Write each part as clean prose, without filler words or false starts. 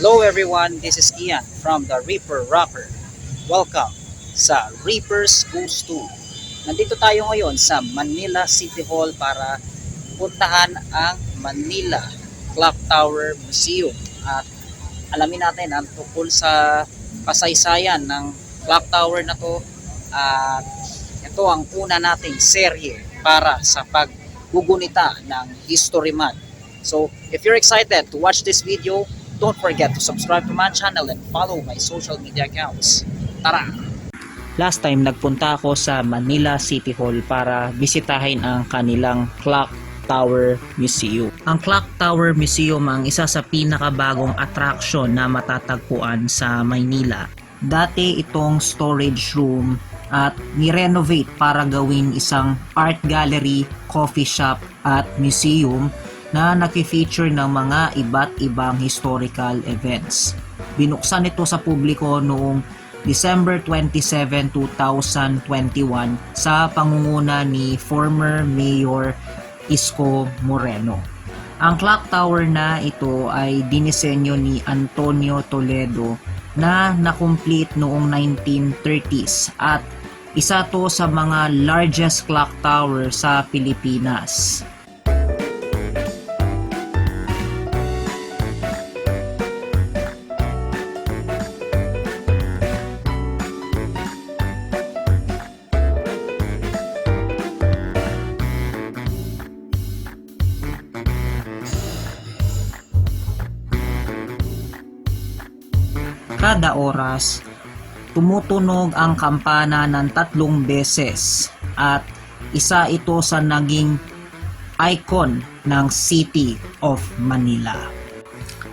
Hello everyone, this is Ian from the Reaper Rocker. Welcome sa Reaper's Goes To. Nandito tayo ngayon sa Manila City Hall para puntahan ang Manila Clock Tower Museum at alamin natin ang tungkol sa kasaysayan ng clock tower na to. At ito ang una nating serye para sa paggugunita ng History Month. So if you're excited to watch this video, don't forget to subscribe to my channel and follow my social media accounts. Tara! Last time nagpunta ako sa Manila City Hall para bisitahin ang kanilang Clock Tower Museum. Ang Clock Tower Museum ang isa sa pinakabagong attraction na matatagpuan sa Maynila. Dati itong storage room at ni-renovate para gawin isang art gallery, coffee shop at museum na naki-feature ng mga iba't ibang historical events. Binuksan ito sa publiko noong December 27, 2021 sa pangunguna ni former Mayor Isko Moreno. Ang clock tower na ito ay dinisenyo ni Antonio Toledo na nakomplete noong 1930s at isa to sa mga largest clock tower sa Pilipinas. Kada oras, tumutunog ang kampana ng 3 beses at isa ito sa naging icon ng City of Manila.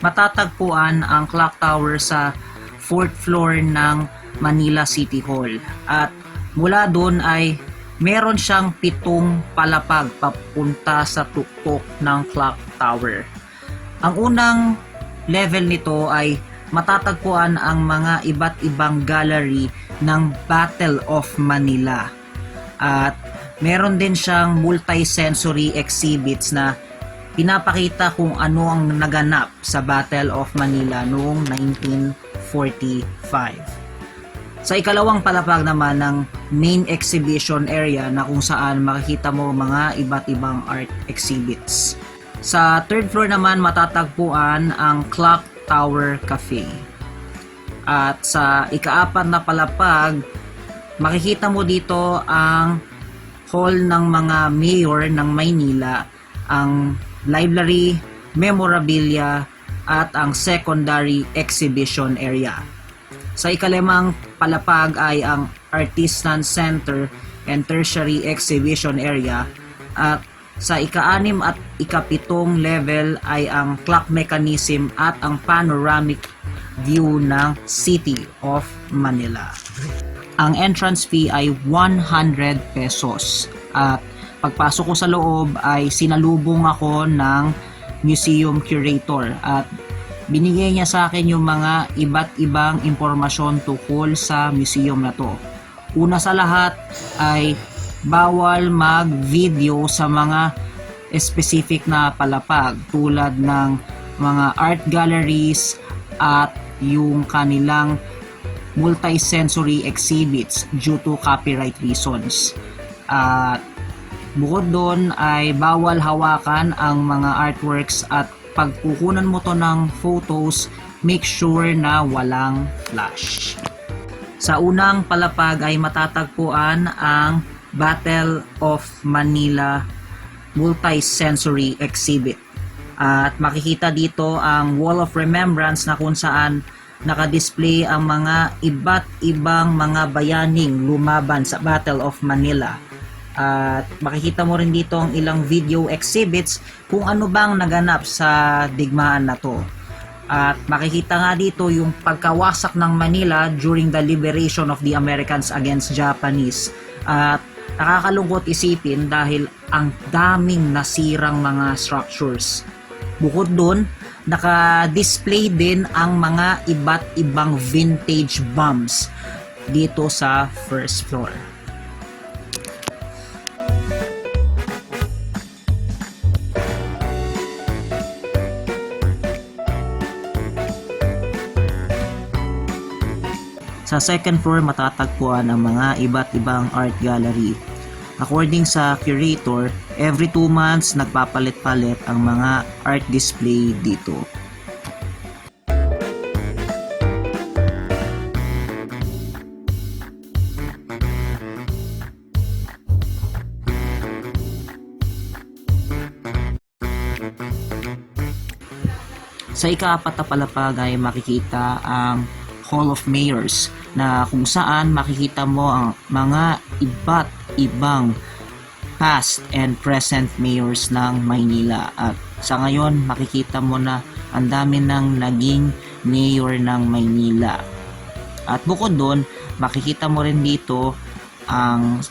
Matatagpuan ang clock tower sa 4th floor ng Manila City Hall at mula doon ay meron siyang 7 palapag papunta sa tuktok ng clock tower. Ang unang level nito ay matatagpuan ang mga iba't ibang gallery ng Battle of Manila at meron din siyang multi-sensory exhibits na pinapakita kung ano ang naganap sa Battle of Manila noong 1945. Sa ikalawang palapag naman ng main exhibition area na kung saan makikita mo mga iba't ibang art exhibits. Sa 3rd floor naman matatagpuan ang Clock Tower Cafe. At sa ika-4 na palapag, makikita mo dito ang hall ng mga mayor ng Maynila, ang library, memorabilia, at ang secondary exhibition area. Sa ika-5 palapag ay ang Artisan Center and Tertiary Exhibition Area at sa ika-6 at ika-7 level ay ang clock mechanism at ang panoramic view ng City of Manila. Ang entrance fee ay 100 pesos at pagpasok ko sa loob ay sinalubong ako ng museum curator at binigay niya sa akin yung mga iba't ibang impormasyon tungkol sa museum na to. Una sa lahat ay bawal mag-video sa mga specific na palapag tulad ng mga art galleries at yung kanilang multi-sensory exhibits due to copyright reasons. At bukod doon ay bawal hawakan ang mga artworks at pagkukunan mo to ng photos, make sure na walang flash. Sa unang palapag ay matatagpuan ang Battle of Manila multi-sensory exhibit. At makikita dito ang Wall of Remembrance na kung saan nakadisplay ang mga iba't ibang mga bayaning lumaban sa Battle of Manila. At makikita mo rin dito ang ilang video exhibits kung ano bang naganap sa digmaan na to. At makikita nga dito yung pagkawasak ng Manila during the liberation of the Americans against Japanese. At nakakalungkot isipin dahil ang daming nasirang mga structures. Bukod doon, naka-display din ang mga iba't ibang vintage bombs dito sa first floor. Sa second floor matatagpuan ang mga iba't ibang art gallery. According sa curator, every 2 months nagpapalit-palit ang mga art display dito. Sa ika-4 na palapag ay makikita ang Hall of Mayors na kung saan makikita mo ang mga iba't ibang past and present mayors ng Maynila. At sa ngayon makikita mo na ang dami ng naging mayor ng Maynila. At bukod doon, makikita mo rin dito ang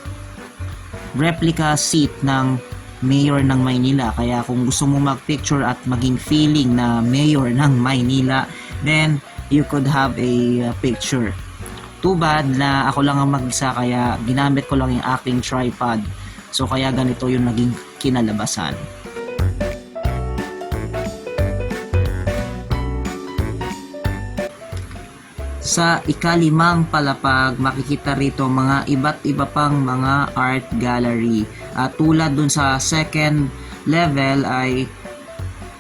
replica seat ng mayor ng Maynila. Kaya kung gusto mo mag-picture at maging feeling na mayor ng Maynila, then you could have a picture. Too bad na ako lang ang mag-isa kaya ginamit ko lang yung aking tripod. So kaya ganito yung naging kinalabasan. Sa ika-5 palapag, makikita rito mga iba't iba pang mga art gallery. At tulad dun sa second level ay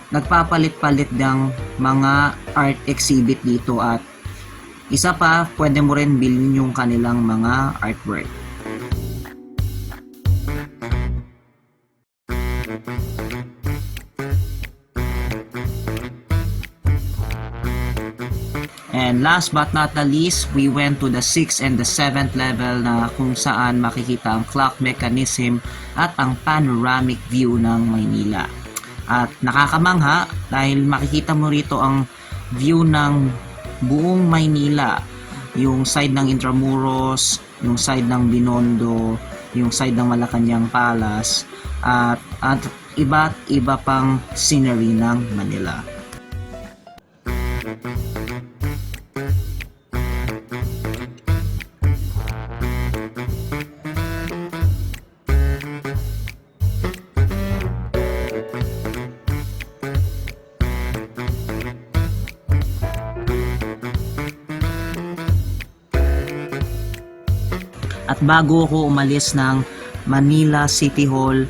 nagpapalit-palit ng mga art exhibit dito at isa pa, pwede mo rin bilhin yung kanilang mga artwork. And last but not the least, we went to the 6th and the 7th level na kung saan makikita ang clock mechanism at ang panoramic view ng Maynila. At nakakamangha dahil makikita mo rito ang view ng buong Maynila. Yung side ng Intramuros, yung side ng Binondo, yung side ng Malacanang Palace, at iba't iba pang scenery ng Manila. At bago ako umalis ng Manila City Hall,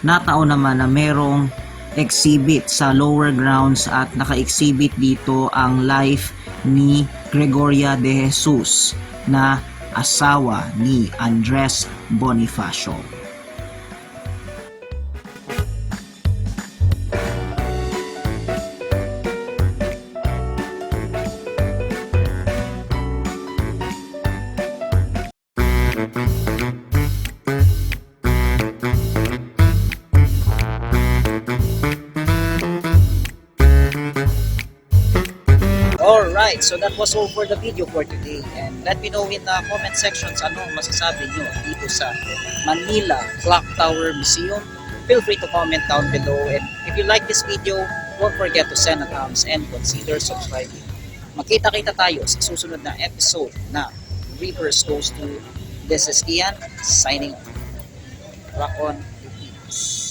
nataon naman na merong exhibit sa lower grounds at naka-exhibit dito ang life ni Gregoria de Jesus na asawa ni Andres Bonifacio. Alright, so that was all for the video for today. And let me know in the comment sections ano ang masasabi nyo dito sa Manila Clock Tower Museum. Feel free to comment down below. And if you like this video, don't forget to send a thumbs and consider subscribing. Magkita-kita tayo sa susunod na episode na Rivers Goes to. This is Ian, signing off. Rock on, Philippines.